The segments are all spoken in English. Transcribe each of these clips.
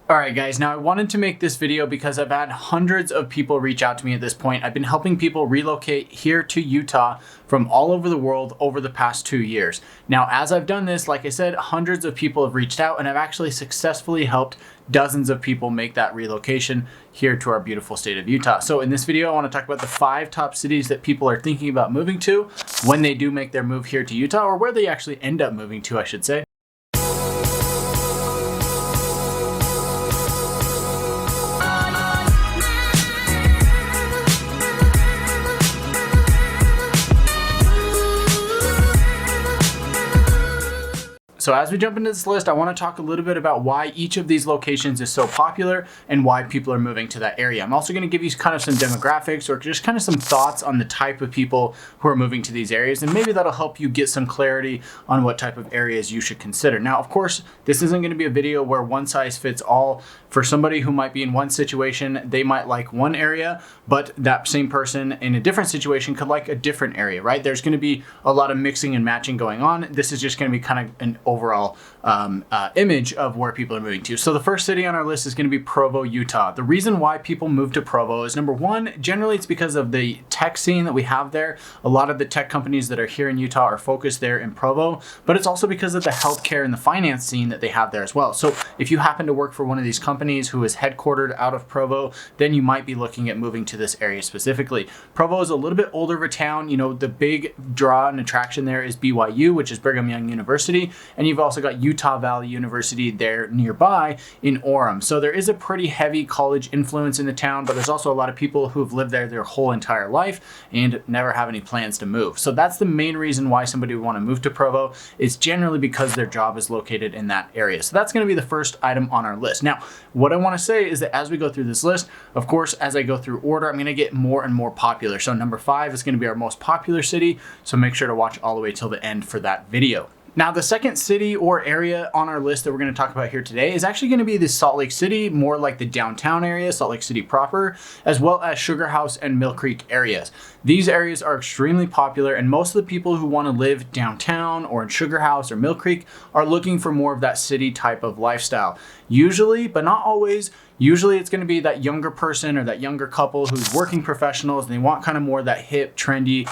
All right, guys, now I wanted to make this video because I've had hundreds of people reach out to me at this point. I've been helping people relocate here to Utah from all over the world over the past 2 years. Now, as I've done this, like I said, hundreds of people have reached out and I've actually successfully helped dozens of people make that relocation here to our beautiful state of Utah. So in this video, I want to talk about the 5 top cities that people are thinking about moving to when they do make their move here to Utah, or where they actually end up moving to, I should say. So as we jump into this list, I want to talk a little bit about why each of these locations is so popular and why people are moving to that area. I'm also going to give you kind of some demographics or just kind of some thoughts on the type of people who are moving to these areas, and maybe that'll help you get some clarity on what type of areas you should consider. Now, of course, this isn't going to be a video where one size fits all. For somebody who might be in one situation, they might like one area, but that same person in a different situation could like a different area, right? There's going to be a lot of mixing and matching going on. This is just going to be kind of an overall image of where people are moving to. So the first city on our list is going to be Provo, Utah. The reason why people move to Provo is, number one, generally it's because of the tech scene that we have there. A lot of the tech companies that are here in Utah are focused there in Provo, but it's also because of the healthcare and the finance scene that they have there as well. So if you happen to work for one of these companies who is headquartered out of Provo, then you might be looking at moving to this area specifically. Provo is a little bit older of a town. You know, the big draw and attraction there is BYU, which is Brigham Young University, and you've also got Utah Valley University there nearby in Orem. So there is a pretty heavy college influence in the town, but there's also a lot of people who have lived there their whole entire life and never have any plans to move. So that's the main reason why somebody would want to move to Provo, is generally because their job is located in that area. So that's going to be the first item on our list. Now, what I want to say is that as we go through this list, of course, as I go through order, I'm going to get more and more popular. So number 5 is going to be our most popular city. So make sure to watch all the way till the end for that video. Now, the second city or area on our list that we're going to talk about here today is actually going to be the Salt Lake City, more like the downtown area, Salt Lake City proper, as well as Sugar House and Mill Creek areas. These areas are extremely popular, and most of the people who want to live downtown or in Sugar House or Mill Creek are looking for more of that city type of lifestyle. Usually, but not always, usually it's going to be that younger person or that younger couple who's working professionals, and they want kind of more of that hip, trendy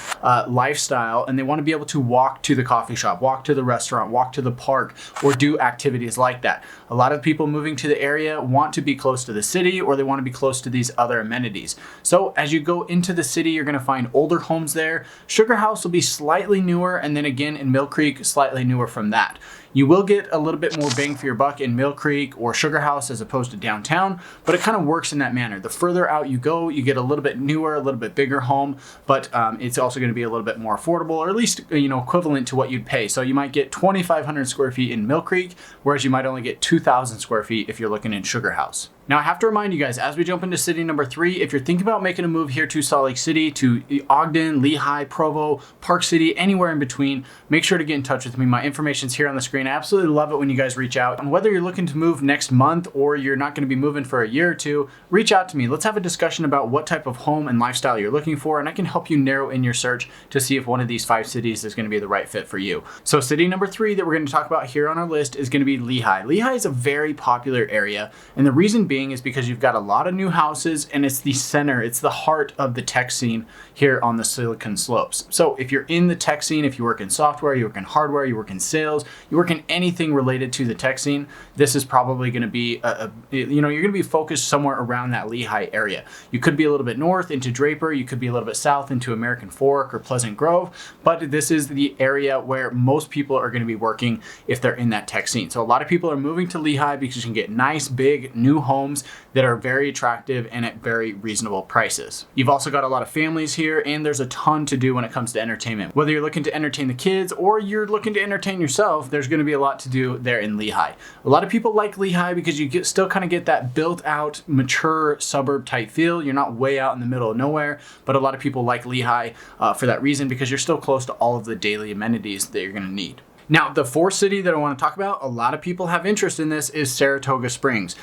lifestyle, and they want to be able to walk to the coffee shop, walk to the restaurant, walk to the park, or do activities like that. A lot of people moving to the area want to be close to the city, or they want to be close to these other amenities. So as you go into the city, you're going to find older homes there. Sugar House will be slightly newer, and then again in Mill Creek, slightly newer from that. You will get a little bit more bang for your buck in Mill Creek or Sugar House as opposed to downtown, but it kind of works in that manner. The further out you go, you get a little bit newer, a little bit bigger home, but it's also going to be a little bit more affordable, or at least equivalent to what you'd pay. So you might get 2,500 square feet in Mill Creek, whereas you might only get 2,000 square feet if you're looking in Sugar House. Now, I have to remind you guys, as we jump into city number 3, if you're thinking about making a move here to Salt Lake City, to Ogden, Lehi, Provo, Park City, anywhere in between, make sure to get in touch with me. My information's here on the screen. I absolutely love it when you guys reach out. And whether you're looking to move next month or you're not going to be moving for a year or two, reach out to me. Let's have a discussion about what type of home and lifestyle you're looking for, and I can help you narrow in your search to see if one of these 5 cities is going to be the right fit for you. So city number 3 that we're going to talk about here on our list is going to be Lehi. Lehi is a very popular area, and the reason being is because you've got a lot of new houses, and it's the center, it's the heart of the tech scene here on the Silicon Slopes. So if you're in the tech scene, if you work in software, you work in hardware, you work in sales, you work in anything related to the tech scene, this is probably going to be you're going to be focused somewhere around that Lehi area. You could be a little bit north into Draper, you could be a little bit south into American Fork or Pleasant Grove, but this is the area where most people are going to be working if they're in that tech scene. So a lot of people are moving to Lehi because you can get nice, big, new homes that are very attractive and at very reasonable prices. You've also got a lot of families here, and there's a ton to do when it comes to entertainment. Whether you're looking to entertain the kids or you're looking to entertain yourself, there's going to be a lot to do there in Lehi. A lot of people like Lehi because you still kind of get that built out, mature suburb type feel. You're not way out in the middle of nowhere, but a lot of people like Lehi for that reason, because you're still close to all of the daily amenities that you're going to need. Now, the 4th city that I want to talk about, a lot of people have interest in this, is Saratoga Springs.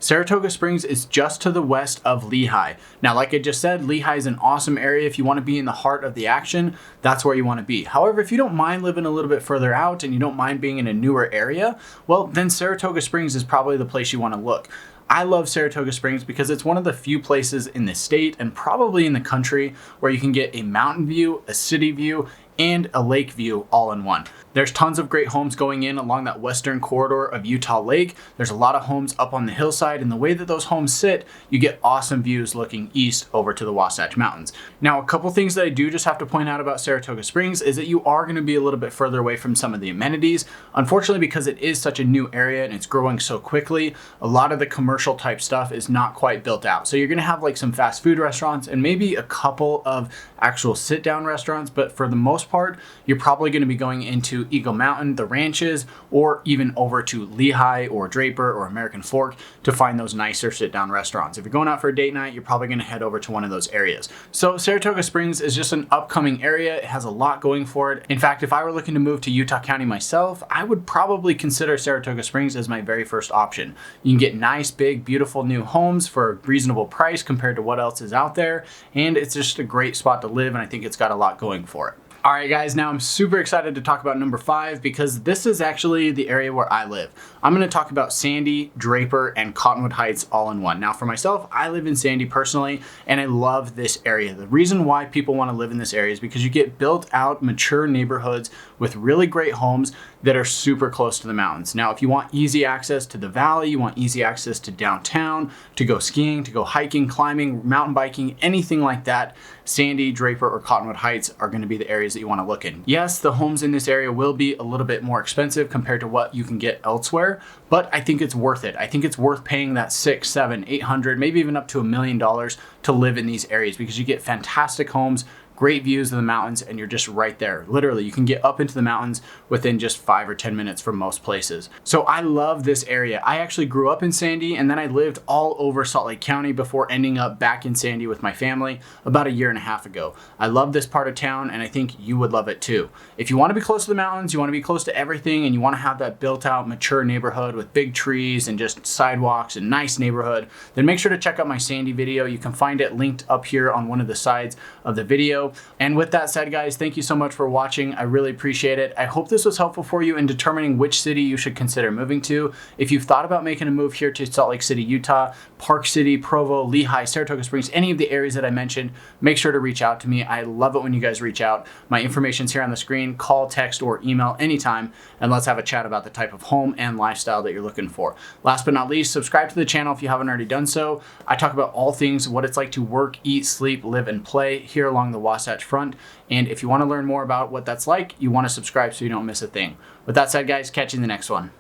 Saratoga Springs is just to the west of Lehi. Now, like I just said, Lehi is an awesome area. If you want to be in the heart of the action, that's where you want to be. However, if you don't mind living a little bit further out and you don't mind being in a newer area, well, then Saratoga Springs is probably the place you want to look. I love Saratoga Springs because it's one of the few places in the state and probably in the country where you can get a mountain view, a city view, and a lake view all in one. There's tons of great homes going in along that western corridor of Utah Lake. There's a lot of homes up on the hillside, and the way that those homes sit, you get awesome views looking east over to the Wasatch Mountains. Now, a couple things that I do just have to point out about Saratoga Springs is that you are going to be a little bit further away from some of the amenities. Unfortunately, because it is such a new area and it's growing so quickly, a lot of the commercial type stuff is not quite built out. So you're going to have like some fast food restaurants and maybe a couple of actual sit down restaurants, but for the most part, you're probably going to be going into Eagle Mountain, the ranches, or even over to Lehi or Draper or American Fork to find those nicer sit-down restaurants. If you're going out for a date night, you're probably going to head over to one of those areas. So Saratoga Springs is just an upcoming area. It has a lot going for it. In fact, if I were looking to move to Utah County myself, I would probably consider Saratoga Springs as my very first option. You can get nice, big, beautiful new homes for a reasonable price compared to what else is out there, and it's just a great spot to live, and I think it's got a lot going for it. All right, guys, now I'm super excited to talk about number 5 because this is actually the area where I live. I'm going to talk about Sandy, Draper, and Cottonwood Heights all in one. Now, for myself, I live in Sandy personally, and I love this area. The reason why people want to live in this area is because you get built out, mature neighborhoods with really great homes that are super close to the mountains. Now, if you want easy access to the valley, you want easy access to downtown, to go skiing, to go hiking, climbing, mountain biking, anything like that, Sandy, Draper, or Cottonwood Heights are going to be the areas that you want to look in. Yes, the homes in this area will be a little bit more expensive compared to what you can get elsewhere, but I think it's worth it. I think it's worth paying that $600, $700, $800, maybe even up to $1 million to live in these areas because you get fantastic homes, great views of the mountains, and you're just right there. Literally, you can get up into the mountains within just 5 or 10 minutes from most places. So I love this area. I actually grew up in Sandy, and then I lived all over Salt Lake County before ending up back in Sandy with my family about 1.5 years ago. I love this part of town, and I think you would love it too. If you want to be close to the mountains, you want to be close to everything, and you want to have that built out, mature neighborhood with big trees and just sidewalks and nice neighborhood, then make sure to check out my Sandy video. You can find it linked up here on one of the sides of the video. And with that said, guys, thank you so much for watching. I really appreciate it. I hope this was helpful for you in determining which city you should consider moving to. If you've thought about making a move here to Salt Lake City, Utah, Park City, Provo, Lehi, Saratoga Springs, any of the areas that I mentioned, make sure to reach out to me. I love it when you guys reach out. My information's here on the screen. Call, text, or email anytime, and let's have a chat about the type of home and lifestyle that you're looking for. Last but not least, subscribe to the channel if you haven't already done so. I talk about all things, what it's like to work, eat, sleep, live, and play here along the Wasatch Front. And if you want to learn more about what that's like, you want to subscribe so you don't miss a thing. With that said, guys, catch you in the next one.